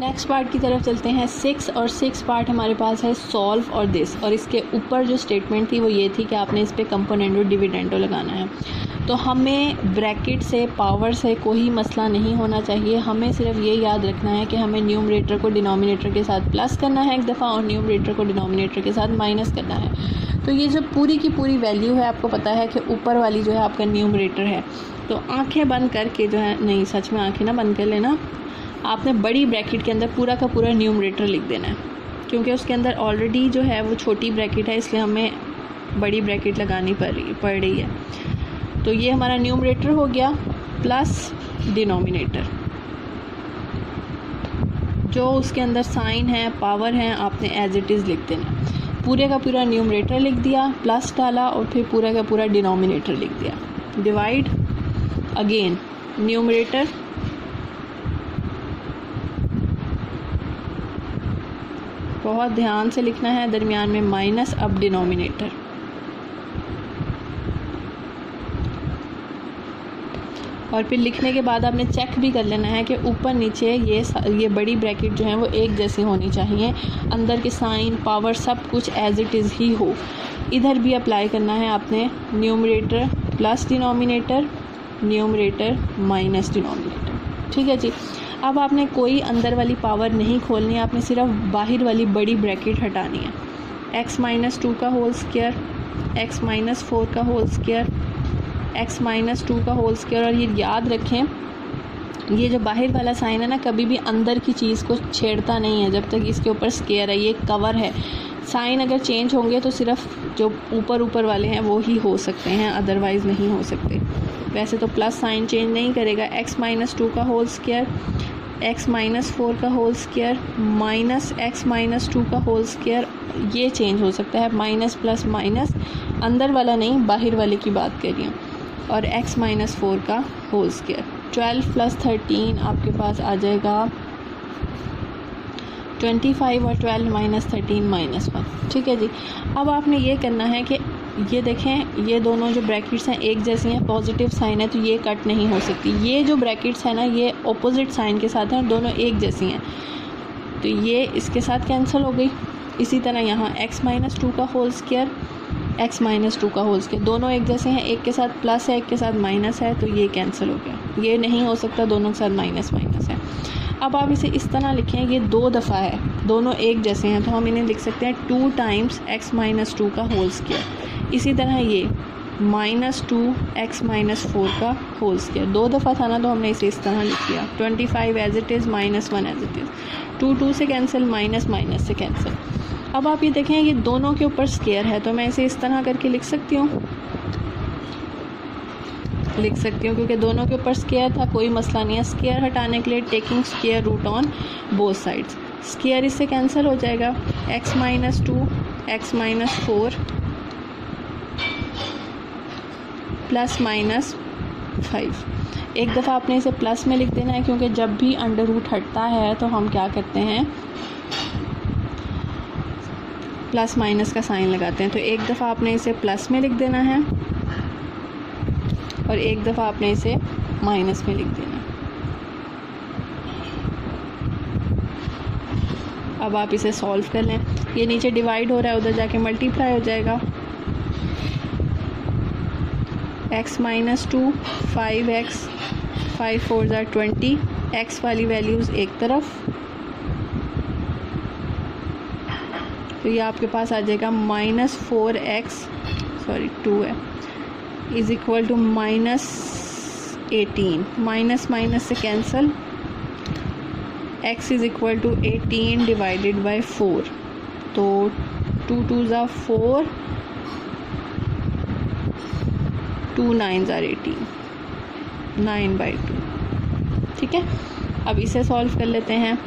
Next part की तरफ चलते हैं। 6 और 6 पार्ट हमारे पास है सॉल्व और दिस, और इसके ऊपर जो स्टेटमेंट थी वो ये थी कि आपने इस पे कंपोनेंडो डिविडेंडो लगाना है। तो हमें ब्रैकेट से पावर से कोई मसला नहीं होना चाहिए, हमें सिर्फ ये याद रखना है कि हमें न्यूमरेटर को डिनोमिनेटर के साथ प्लस करना है एक दफ़ा और न्यूमरेटर को डिनोमिनेटर के साथ माइनस करना है। तो ये जो पूरी की पूरी वैल्यू है आपको पता है कि ऊपर वाली जो है आपका न्यूमरेटर है। तो आंखें बंद करके जो है, नहीं सच में आंखें ना बंद कर लेना, आपने बड़ी ब्रैकेट के अंदर पूरा का पूरा न्यूमरेटर लिख देना है, क्योंकि उसके अंदर ऑलरेडी जो है वो छोटी ब्रैकेट है, इसलिए हमें बड़ी ब्रैकेट लगानी पड़ रही है। तो ये हमारा न्यूमरेटर हो गया प्लस डिनोमिनेटर, जो उसके अंदर साइन है पावर है आपने एज इट इज़ लिख देना। पूरे का पूरा न्यूमरेटर लिख दिया, प्लस डाला और फिर पूरा का पूरा डिनोमिनेटर लिख दिया। डिवाइड अगेन न्यूमरेटर बहुत ध्यान से लिखना है, दरमियान में माइनस, अब डिनोमिनेटर। और फिर लिखने के बाद आपने चेक भी कर लेना है कि ऊपर नीचे ये बड़ी ब्रैकेट जो है वो एक जैसी होनी चाहिए, अंदर के साइन पावर सब कुछ एज इट इज़ ही हो। इधर भी अप्लाई करना है आपने, numerator plus denominator, numerator minus denominator. ठीक है जी। अब आपने कोई अंदर वाली पावर नहीं खोलनी है, आपने सिर्फ बाहर वाली बड़ी ब्रैकेट हटानी है। x-2 का होल स्क्वायर, x-4 का होल स्क्वायर, x-2 का होल स्क्वायर। और ये याद रखें, ये जो बाहर वाला साइन है ना, कभी भी अंदर की चीज़ को छेड़ता नहीं है जब तक इसके ऊपर स्क्वायर है, ये कवर है। साइन अगर चेंज होंगे तो सिर्फ जो ऊपर वाले हैं वो ही हो सकते हैं, अदरवाइज़ नहीं हो सकते। वैसे तो प्लस साइन चेंज नहीं करेगा। x-2 का होल स्क्वायर, x-4 का होल स्क्वायर माइनस x-2 का होल स्क्वायर, ये चेंज हो सकता है। माइनस प्लस माइनस, अंदर वाला नहीं बाहर वाले की बात कर रही हूँ। और x-4 का होल स्क्वायर। 12 + 13 आपके पास आ जाएगा 25 और 12 - 13 -1। ठीक है जी। अब आपने ये करना है कि ये देखें, ये दोनों जो ब्रैकेट्स हैं एक जैसी हैं, पॉजिटिव साइन है तो ये कट नहीं हो सकती। ये जो ब्रैकेट्स हैं ना, ये ऑपोजिट साइन के साथ हैं, दोनों एक जैसी हैं, तो ये इसके साथ कैंसिल हो गई। इसी तरह यहाँ x-2 का होल स्क्वायर, x-2 का होल स्क्वायर, दोनों एक जैसे हैं, एक के साथ प्लस है एक के साथ माइनस है, तो ये कैंसिल हो गया। ये नहीं हो सकता, दोनों के साथ माइनस माइनस है। अब आप इसे इस तरह लिखें, ये 2 दफ़ा है, दोनों एक जैसे हैं, तो हम इन्हें लिख सकते हैं 2 टाइम्स x-2 का होल स्क्वायर। इसी तरह ये -2 x-4 का होल स्क्वायर, 2 दफ़ा था ना, तो हमने इसे इस तरह लिख दिया। 25 as it is, -1 as it is, 2 से कैंसिल, माइनस से कैंसिल। अब आप ये देखें, ये दोनों के ऊपर स्क्वायर है, तो मैं इसे इस तरह करके लिख सकती हूँ, क्योंकि दोनों के ऊपर स्क्वायर था, कोई मसला नहीं है। स्क्वायर हटाने के लिए taking square root on both sides, square इससे कैंसिल हो जाएगा। x-2 x-4 ±5। एक दफ़ा आपने इसे प्लस में लिख देना है, क्योंकि जब भी अंडर रूट हटता है तो हम क्या करते हैं, प्लस माइनस का साइन लगाते हैं। तो एक दफ़ा आपने इसे प्लस में लिख देना है और एक दफ़ा आपने इसे माइनस में लिख देना है। अब आप इसे सॉल्व कर लें, ये नीचे डिवाइड हो रहा है, उधर जाके मल्टीप्लाई हो जाएगा। x-2 5x, 5 4 = 20, x वाली वैल्यूज़ एक तरफ, तो ये आपके पास आ जाएगा -4x, सॉरी 2 है, इज़ इक्वल टू -18। माइनस से cancel, x is equal to 18 divided by 4, तो 2 2 = 4, 2 9 = 18, 9/2। ठीक है। अब इसे सॉल्व कर लेते हैं।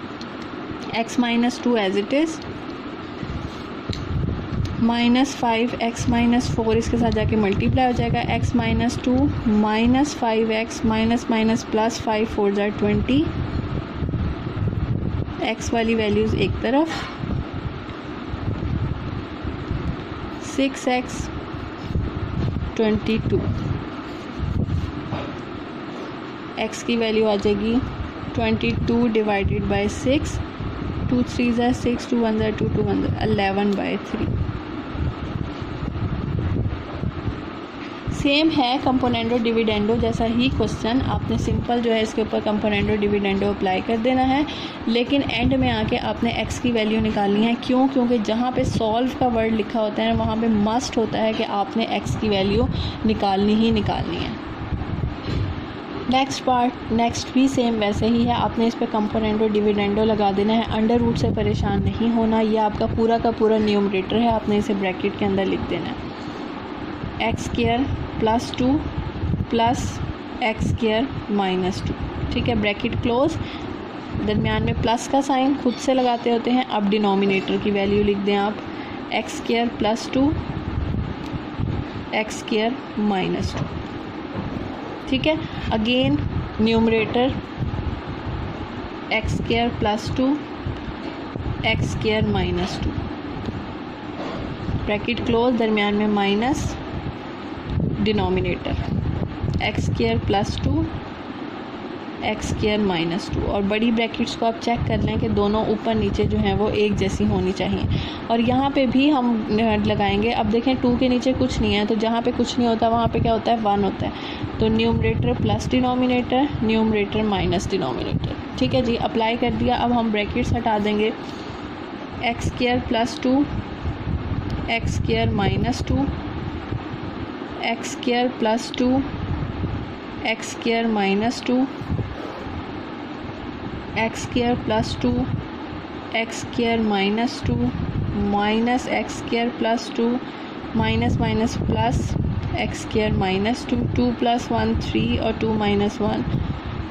x-2 as it is, -5 x-4 इसके साथ जाके मल्टीप्लाई हो जाएगा। x-2 -5x minus plus 5 4 = 20, x वाली वैल्यूज़ एक तरफ, 6x 22, x की वैल्यू आ जाएगी 22 डिवाइडेड बाई 6, 2 3 ज़ा 6, 2 1 ज़ा 2, 2 1 ज़ा 11/3। सेम है कंपोनेंडो डिविडेंडो जैसा ही क्वेश्चन, आपने सिंपल जो है इसके ऊपर कंपोनेंडो डिविडेंडो अप्लाई कर देना है, लेकिन एंड में आके आपने x की वैल्यू निकालनी है। क्यों? क्योंकि जहाँ पे सॉल्व का वर्ड लिखा होता है वहाँ पे मस्ट होता है कि आपने x की वैल्यू निकालनी ही निकालनी है। नेक्स्ट पार्ट, नेक्स्ट भी सेम वैसे ही है, आपने इस पर कंपोनेंडो डिविडेंडो लगा देना है। अंडर रूट से परेशान नहीं होना, ये आपका पूरा का पूरा न्यूमरेटर है, आपने इसे ब्रैकेट के अंदर लिख देना है। x² + 2 + x² - 2, ठीक है, ब्रैकेट क्लोज। दरमियान में प्लस का साइन खुद से लगाते होते हैं। अब डिनोमिनेटर की वैल्यू लिख दें आप, x² + 2 x² - 2, ठीक है। Again numerator x² + 2 x² - 2, bracket close, दरमियान में माइनस, डिनोमिनेटर x² + 2 x² - 2, और बड़ी ब्रैकेट्स को आप चेक कर लें कि दोनों ऊपर नीचे जो हैं वो एक जैसी होनी चाहिए। और यहाँ पे भी हम लगाएंगे। अब देखें 2 के नीचे कुछ नहीं है, तो जहाँ पे कुछ नहीं होता वहाँ पे क्या होता है, 1 होता है। तो numerator plus denominator, numerator minus denominator, ठीक है जी, अप्लाई कर दिया। अब हम ब्रैकेट्स हटा देंगे। x² + 2 x² - 2 x² + 2 x² - 2 x² + 2 x² - 2 minus x² + 2 minus minus plus x² - 2, 2 + 1 3 और 2 - 1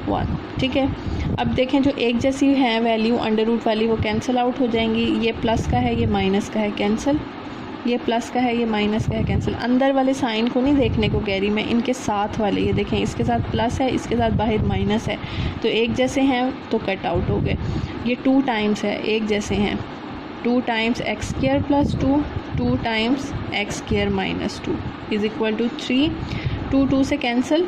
1, ठीक है। अब देखें जो एक जैसी हैं वैल्यू अंडर रूट वाली वो कैंसिल आउट हो जाएंगी। ये प्लस का है, ये माइनस का है, कैंसिल। ये प्लस का है, ये माइनस का है, कैंसिल। अंदर वाले साइन को नहीं देखने को कह रही मैं, इनके साथ वाले, ये देखें इसके साथ प्लस है, इसके साथ बाहर माइनस है, तो एक जैसे हैं तो कट आउट हो गए। ये 2 टाइम्स है, एक जैसे हैं, 2 टाइम्स x² + 2 2 टाइम्स x² - 2 = 3। 2 2 से कैंसिल,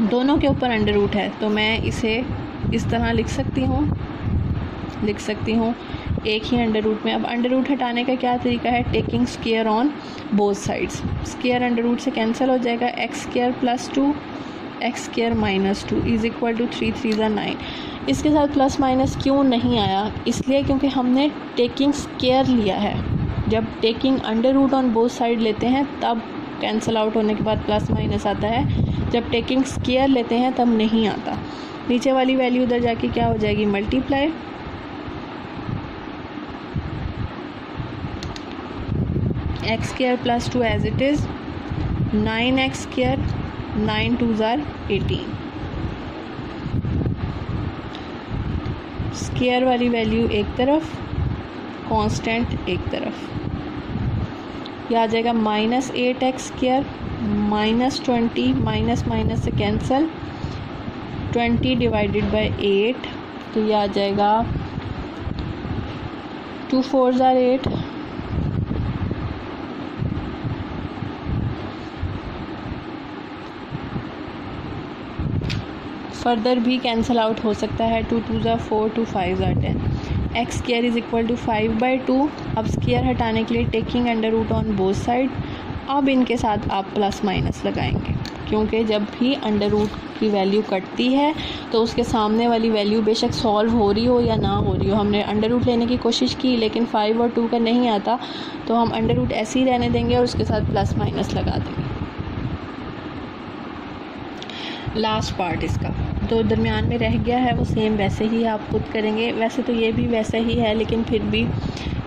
दोनों के ऊपर अंडर रूट है, तो मैं इसे इस तरह लिख सकती हूँ एक ही अंडर रूट में। अब अंडर रूट हटाने का क्या तरीका है, taking square on both sides. Square under root से कैंसिल हो जाएगा। x² + 2 x² - 2 = 3 3 ज़ा 9। इसके साथ प्लस माइनस क्यों नहीं आया, इसलिए क्योंकि हमने टेकिंग स्क्वायर लिया है। जब taking under root on both side लेते हैं तब कैंसिल आउट होने के बाद प्लस माइनस आता है, जब टेकिंग स्क्वायर लेते हैं तब नहीं आता। नीचे वाली वैल्यू उधर जाके क्या हो जाएगी, multiply. x² + 2 as it is, 9x², 9 2 ज़ार 18। स्क्वायर वाली वैल्यू एक तरफ, कांस्टेंट एक तरफ। यह आ जाएगा -8x², -20, माइनस माइनस से कैंसिल, 20 डिवाइडेड बाई 8, तो यह आ जाएगा 2 4 ज़ार 8, फर्दर भी कैंसिल आउट हो सकता है। 2 2 ज़ार 4, 2 5 ज़ार 10। x² = 5/2। अब स्क्वायर हटाने के लिए taking under root on both side. अब इनके साथ आप प्लस माइनस लगाएंगे, क्योंकि जब भी अंडर रूट की वैल्यू कटती है तो उसके सामने वाली वैल्यू बेशक सॉल्व हो रही हो या ना हो रही हो, हमने अंडर रूट लेने की कोशिश की लेकिन 5 और 2 का नहीं आता, तो हम अंडर रूट ऐसे ही रहने देंगे और उसके साथ प्लस माइनस लगा देंगे। लास्ट पार्ट इसका तो दरमियान में रह गया है वो सेम वैसे ही आप खुद करेंगे। वैसे तो ये भी वैसा ही है, लेकिन फिर भी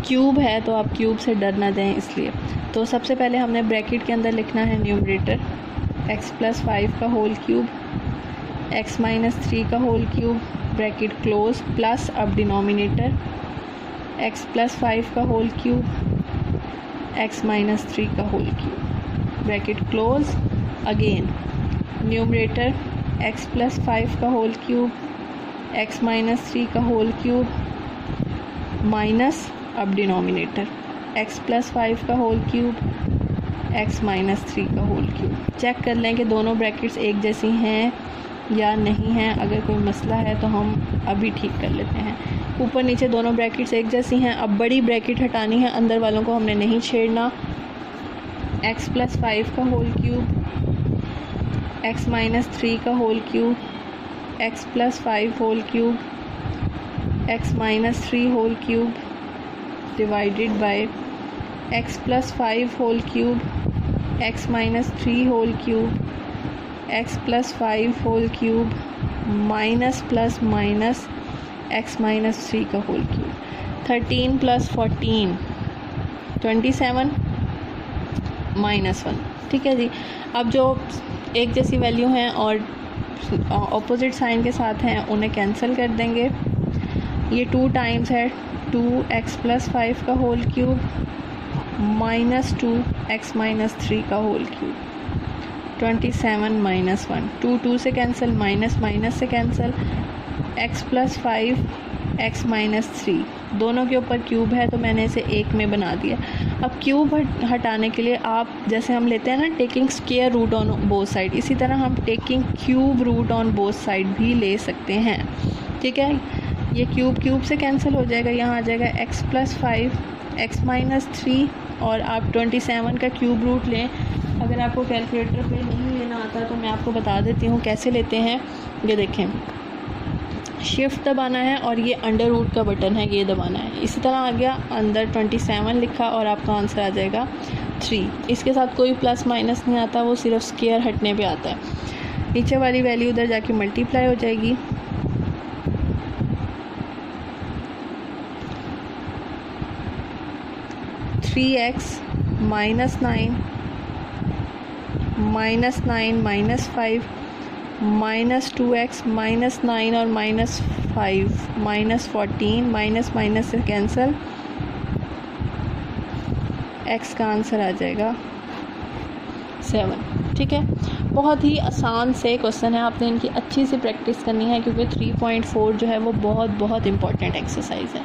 क्यूब है तो आप क्यूब से डर ना जाएं इसलिए। तो सबसे पहले हमने ब्रैकेट के अंदर लिखना है न्यूमरेटर x + 5 का होल क्यूब, x - 3 का whole cube, bracket close, plus अब डिनोमिनेटर x + 5 का होल क्यूब, x - 3 का whole cube, bracket close. Again numerator x + 5 का होल क्यूब, x - 3 का होल क्यूब, माइनस अब डिनोमिनेटर x + 5 का होल क्यूब, x - 3 का whole cube. Check कर लें कि दोनों ब्रैकेट्स एक जैसी हैं या नहीं है। अगर कोई मसला है तो हम अभी ठीक कर लेते हैं। ऊपर नीचे दोनों ब्रैकेट्स एक जैसी हैं। अब बड़ी ब्रैकेट हटानी है, अंदर वालों को हमने नहीं छेड़ना। x + 5 का होल क्यूब, x - 3 का whole cube, x + 5 whole cube, x - 3 whole cube divided by x + 5 whole cube, x - 3 whole cube, x + 5 whole cube minus plus minus x - 3 का होल क्यूब। 13 + 14 27 -1। ठीक है जी। अब जो एक जैसी वैल्यू हैं और ऑपोजिट साइन के साथ हैं उन्हें कैंसिल कर देंगे। ये 2 टाइम्स है 2x + 5 का होल क्यूब माइनस 2x - 3 का होल क्यूब। 27 -1, 2 2 से कैंसिल, माइनस माइनस से कैंसिल। x + 5 x - 3 दोनों के ऊपर क्यूब है तो मैंने इसे एक में बना दिया। अब क्यूब हटाने के लिए आप जैसे हम लेते हैं ना taking square root on both side, इसी तरह हम taking cube root on both side भी ले सकते हैं। ठीक है, ये क्यूब क्यूब से कैंसिल हो जाएगा, यहाँ आ जाएगा x + 5 x - 3 और आप 27 का क्यूब रूट लें। अगर आपको कैलकुलेटर पे नहीं लेना आता तो मैं आपको बता देती हूँ कैसे लेते हैं। ये देखें, शिफ्ट दबाना है और ये अंडर रूट का बटन है, ये दबाना है। इसी तरह आ गया, अंदर 27 लिखा और आपका आंसर आ जाएगा 3। इसके साथ कोई प्लस माइनस नहीं आता, वो सिर्फ स्क्वायर हटने पे आता है। नीचे वाली वैल्यू उधर जाके मल्टीप्लाई हो जाएगी। (3x - 9 - 9 - 5 -2x - 9 और -5 -14 माइनस से कैंसिल, x का आंसर आ जाएगा 7। ठीक है, बहुत ही आसान से क्वेश्चन है, आपने इनकी अच्छी सी प्रैक्टिस करनी है क्योंकि 3.4 जो है वो बहुत इम्पोर्टेंट एक्सरसाइज है।